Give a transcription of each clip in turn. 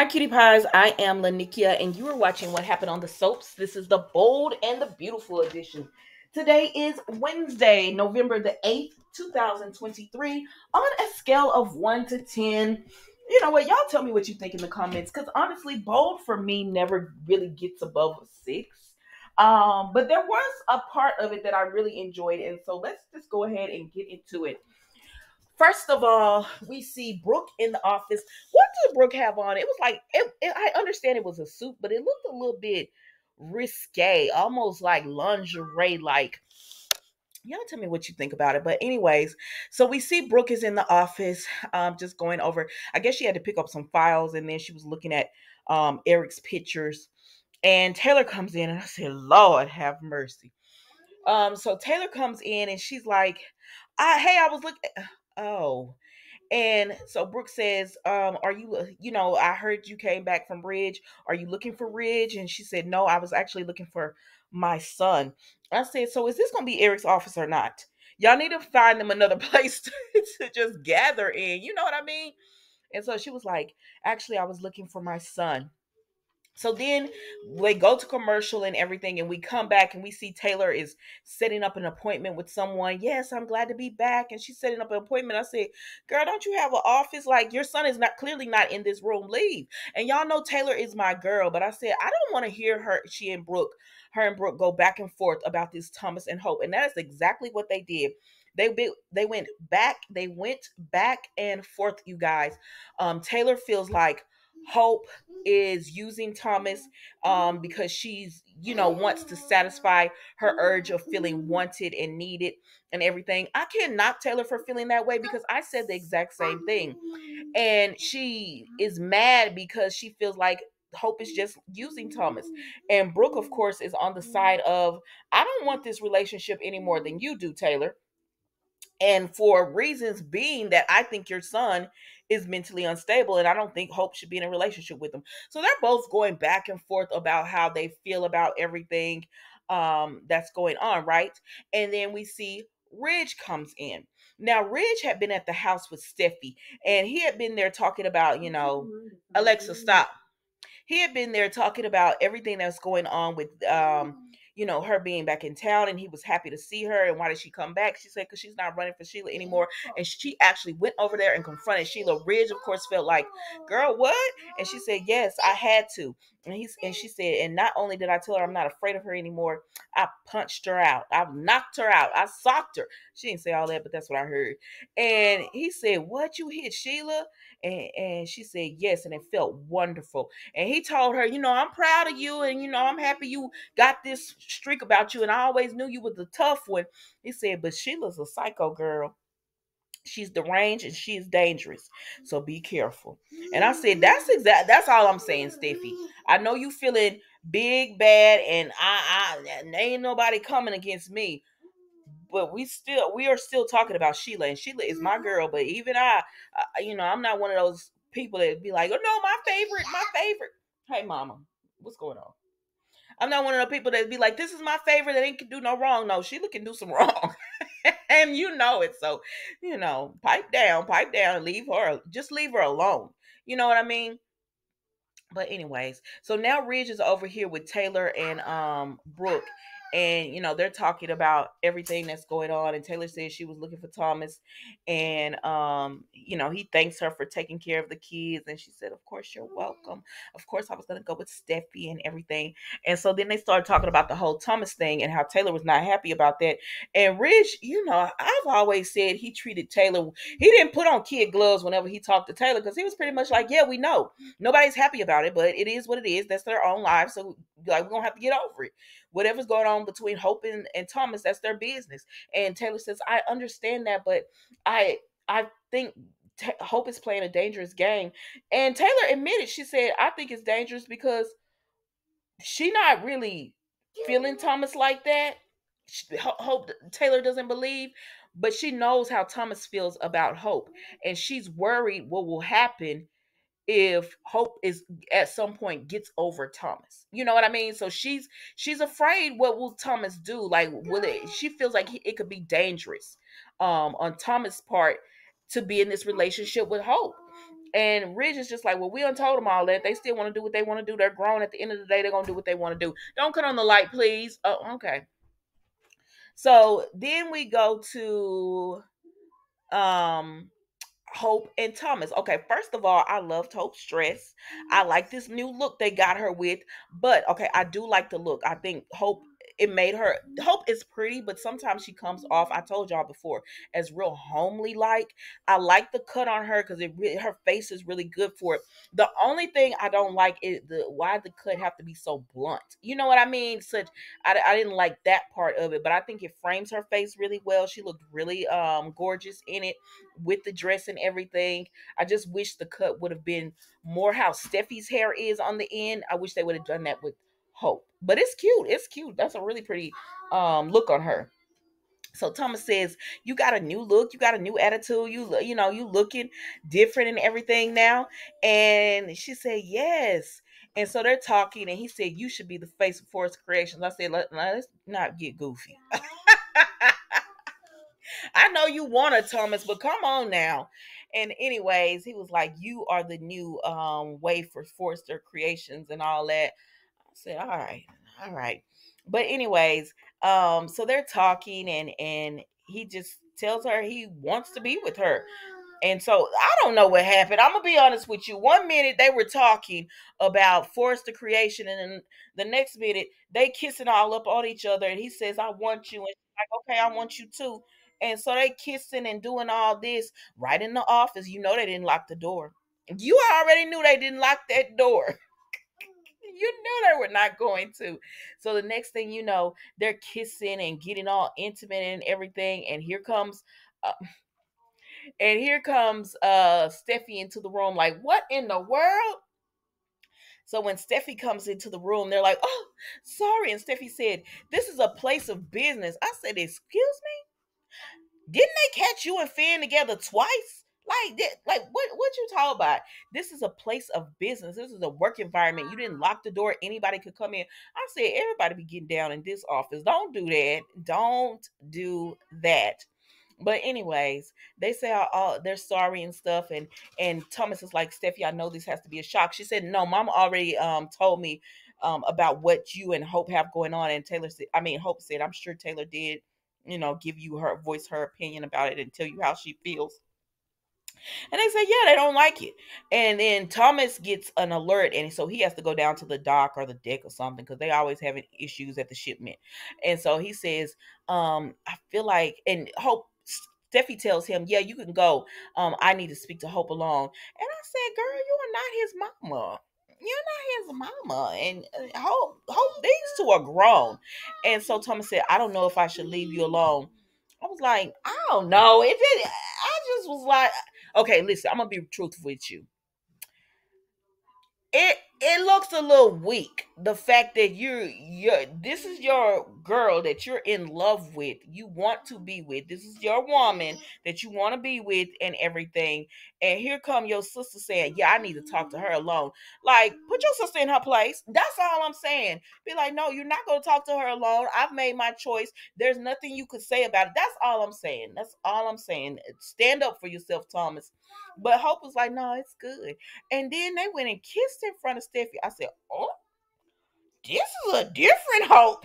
Hi, cutie pies. I am Lanikia, and you are watching What Happened on the Soaps. This is the bold and the beautiful edition. Today is Wednesday, November the 8th, 2023. On a scale of 1 to 10, you know what? Y'all tell me what you think in the comments, because honestly, bold for me never really gets above a 6. But there was a part of it that I really enjoyed, and so let's just go ahead and get into it. First of all, we see Brooke in the office. What did Brooke have on? It was like I understand it was a suit, but it looked a little bit risque, almost like lingerie. Like, y'all tell me what you think about it. But anyways, so we see Brooke is in the office, just going over. I guess she had to pick up some files, and then she was looking at Eric's pictures. And Taylor comes in, and I said, "Lord have mercy." So Taylor comes in, and she's like, "Hey, I was looking." Oh, and so Brooke says, are you, I heard you came back from Ridge. Are you looking for Ridge? And she said, no, I was actually looking for my son. I said, so is this going to be Eric's office or not? Y'all need to find them another place to just gather in. You know what I mean? And so she was like, actually, I was looking for my son. So then they go to commercial and everything, and we come back and we see Taylor is setting up an appointment with someone. Yes, I'm glad to be back. And she's setting up an appointment. I said, girl, don't you have an office? Like, your son is not clearly not in this room. Leave. And y'all know Taylor is my girl. But I said, I don't want to hear her and Brooke go back and forth about this Thomas and Hope. And that is exactly what they did. They went back and forth, you guys. Taylor feels like Hope is using Thomas because she's, wants to satisfy her urge of feeling wanted and needed and everything. I can't knock Taylor for feeling that way because I said the exact same thing. And she is mad because she feels like Hope is just using Thomas. And Brooke, of course, is on the side of, I don't want this relationship any more than you do, Taylor. And for reasons being that I think your son is mentally unstable and I don't think Hope should be in a relationship with him. So they're both going back and forth about how they feel about everything that's going on, right? And then we see Ridge comes in. Now Ridge had been at the house with Steffi, and he had been there talking about, Alexa, stop. He had been there talking about everything that's going on with her being back in town, and he was happy to see her. And why did she come back? She said because she's not running for Sheila anymore. And she actually went over there and confronted Sheila. Ridge, of course, felt like, girl, what? And she said, yes, I had to. And she said, and not only did I tell her I'm not afraid of her anymore, I punched her out, I knocked her out, I socked her. She didn't say all that, but that's what I heard. And he said, what, you hit Sheila? And she said yes, and it felt wonderful. And he told her, I'm proud of you, and I'm happy you got this streak about you, and I always knew you was a tough one. He said, but Sheila's a psycho girl. She's deranged and she's dangerous. So be careful. And I said, that's all I'm saying, Steffi. I know you feeling big, bad, and I ain't nobody coming against me. But we are still talking about Sheila, and Sheila is my girl. But even I'm not one of those people that be like, oh no, my favorite. Hey, mama, what's going on? I'm not one of the people that be like, this is my favorite that ain't can do no wrong. No, Sheila can do some wrong. And you know it. So, pipe down, and leave her alone. You know what I mean? But anyways, so now Ridge is over here with Taylor and Brooke, and they're talking about everything that's going on. And Taylor says she was looking for Thomas, and he thanks her for taking care of the kids. And she said, of course, you're welcome. Of course, I was gonna go with Steffi and everything. And so then they started talking about the whole Thomas thing and how Taylor was not happy about that. And Ridge, I've always said he treated Taylor, he didn't put on kid gloves whenever he talked to Taylor, because he was pretty much like, yeah, we know nobody's happy about it, but it is what it is. That's their own lives. So like, we're gonna have to get over it. Whatever's going on between Hope and Thomas, that's their business. And Taylor says, I understand that, but I think Hope is playing a dangerous game. And Taylor admitted, she said, I think it's dangerous because she not really feeling Thomas like that. Hope Taylor doesn't believe, but she knows how Thomas feels about Hope, and she's worried what will happen if Hope is at some point gets over Thomas. You know what I mean? So she's afraid, what will Thomas do? Like, will it, she feels like it could be dangerous on Thomas' part to be in this relationship with Hope. And Ridge is just like, well, we done told them all that. They still want to do what they want to do. They're grown. At the end of the day, they're gonna do what they want to do. Don't cut on the light, please. Oh, okay. So then we go to um Hope and Thomas. Okay, first of all, I loved Hope's dress. I like this new look they got her with, but okay, I do like the look. I think it made her Hope is pretty, but sometimes she comes off, I told y'all before, as real homely like. I like the cut on her because her face is really good for it. The only thing I don't like is the why the cut have to be so blunt. You know what I mean? I didn't like that part of it, but I think it frames her face really well. She looked really gorgeous in it with the dress and everything. I just wish the cut would have been more how Steffi's hair is on the end. I wish they would have done that with Hope. But it's cute. It's cute. That's a really pretty look on her. So Thomas says, "You got a new look. You got a new attitude. You looking different and everything now." And she said, "Yes." And so they're talking, and he said, "You should be the face of Forest Creations." I said, Let's not get goofy." I know you want to, Thomas, but come on now. And anyways, he was like, "You are the new way for Forrester Creations and all that." I said, "All right, all right." But anyways, so they're talking, and he just tells her he wants to be with her. And so I don't know what happened. I'm gonna be honest with you. One minute they were talking about Forrester Creation, and then the next minute they kissing all up on each other. And he says, "I want you," and she's like, "Okay, I want you too." And so they kissing and doing all this right in the office. You know they didn't lock the door. You already knew they didn't lock that door. You knew they were not going to. So the next thing you know, they're kissing and getting all intimate and everything. Uh, Steffi into the room. Like, what in the world? So when Steffi comes into the room, they're like, "Oh, sorry." And Steffi said, "This is a place of business." I said, "Excuse me? Didn't they catch you and Finn together twice? Like what you talk about? This is a place of business. This is a work environment. You didn't lock the door. Anybody could come in." I said, "Everybody be getting down in this office. Don't do that. Don't do that." But anyways, they say they're sorry and stuff, and Thomas is like, "Steffi, I know this has to be a shock." She said, "No, Mom already told me about what you and Hope have going on." And Hope said, "I'm sure Taylor did, give you her voice, her opinion about it, and tell you how she feels." And they say, "Yeah, they don't like it." And then Thomas gets an alert, and so he has to go down to the dock or the deck or something because they always having issues at the shipment. And so he says, "I feel like," and Hope. Steffi tells him, "Yeah, you can go. I need to speak to Hope alone." And I said, "Girl, you are not his mama. You're not his mama." And Hope, these two are grown. And so Thomas said, "I don't know if I should leave you alone." I was like, "I don't know." I just was like, "Okay, listen, I'm gonna be truthful with you. It looks a little weak. The fact that you're this is your girl that you're in love with, you want to be with. This is your woman that you want to be with and everything. And here come your sister saying, 'Yeah, I need to talk to her alone.' Like, put your sister in her place. That's all I'm saying. Be like, 'No, you're not gonna talk to her alone. I've made my choice. There's nothing you could say about it.' That's all I'm saying. That's all I'm saying. Stand up for yourself, Thomas." But Hope was like, "No, it's good." And then they went and kissed in front of Steffi. I said, "Oh, this is a different Hope."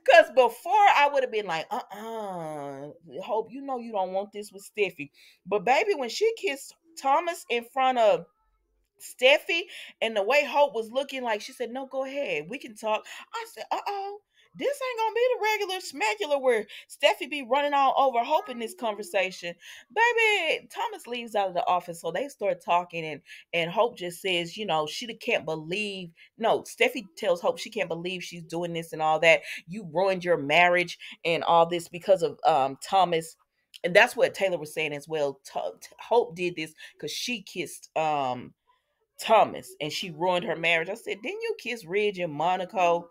Because before I would have been like, Hope, you know you don't want this with Steffi. But baby, when she kissed Thomas in front of Steffi, and the way Hope was looking, like she said, "No, go ahead. We can talk." I said, this ain't gonna be the regular smagular where Steffi be running all over Hope in this conversation. Baby, Thomas leaves out of the office, so they start talking, and Hope just says, she can't believe. No, Steffi tells Hope she can't believe she's doing this and all that. You ruined your marriage and all this because of Thomas. And that's what Taylor was saying as well. Hope did this because she kissed Thomas and she ruined her marriage. I said, "Didn't you kiss Ridge and Monaco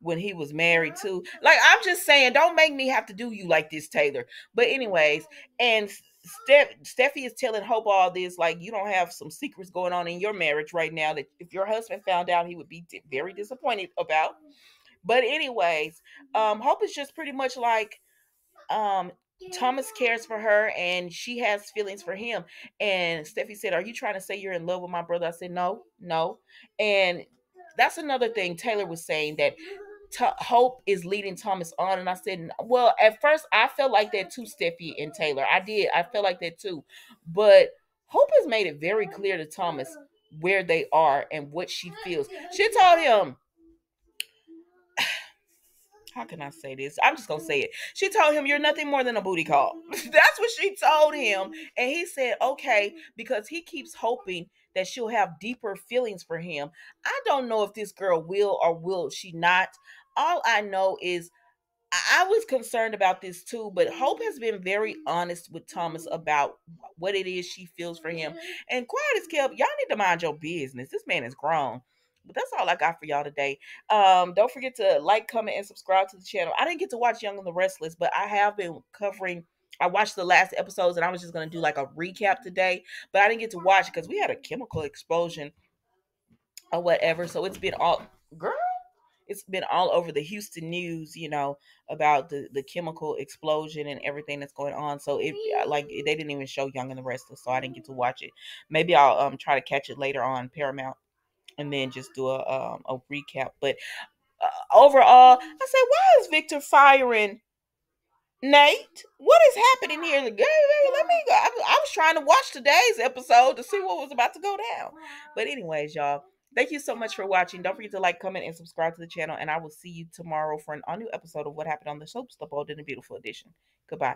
when he was married too?" Like, I'm just saying, don't make me have to do you like this, Taylor. But anyways, and Steffi is telling Hope all this, like, you don't have some secrets going on in your marriage right now that if your husband found out, he would be very disappointed about. But anyways, Hope is just pretty much like, Thomas cares for her and she has feelings for him. And Steffi said, "Are you trying to say you're in love with my brother?" I said, "No, no." And that's another thing Taylor was saying, that Hope is leading Thomas on. And I said, well, at first I felt like that too, Steffi and Taylor. I did. I felt like that too. But Hope has made it very clear to Thomas where they are and what she feels. She told him, how can I say this? I'm just gonna say it. She told him, "You're nothing more than a booty call." That's what she told him. And he said, okay, because he keeps hoping that she'll have deeper feelings for him. I don't know if this girl will or will she not. All I know is I was concerned about this too, but Hope has been very honest with Thomas about what it is she feels for him. And quiet as kept, y'all need to mind your business. This man is grown. But that's all I got for y'all today. Don't forget to like, comment, and subscribe to the channel. I didn't get to watch Young and the Restless, but I have been covering. I watched the last episodes, and I was just gonna do like a recap today, but I didn't get to watch it because we had a chemical explosion or whatever. So it's been all girl, it's been all over the Houston news, about the chemical explosion and everything that's going on. So it like they didn't even show Young and the Restless, so I didn't get to watch it. Maybe I'll try to catch it later on Paramount and then just do a recap. But overall, I said, why is Victor firing Nate? What is happening here? Let me go. I was trying to watch today's episode to see what was about to go down. But anyways, y'all, thank you so much for watching. Don't forget to like, comment, and subscribe to the channel. And I will see you tomorrow for an all new episode of What Happened on the Soaps, the Bold and the Beautiful edition. Goodbye.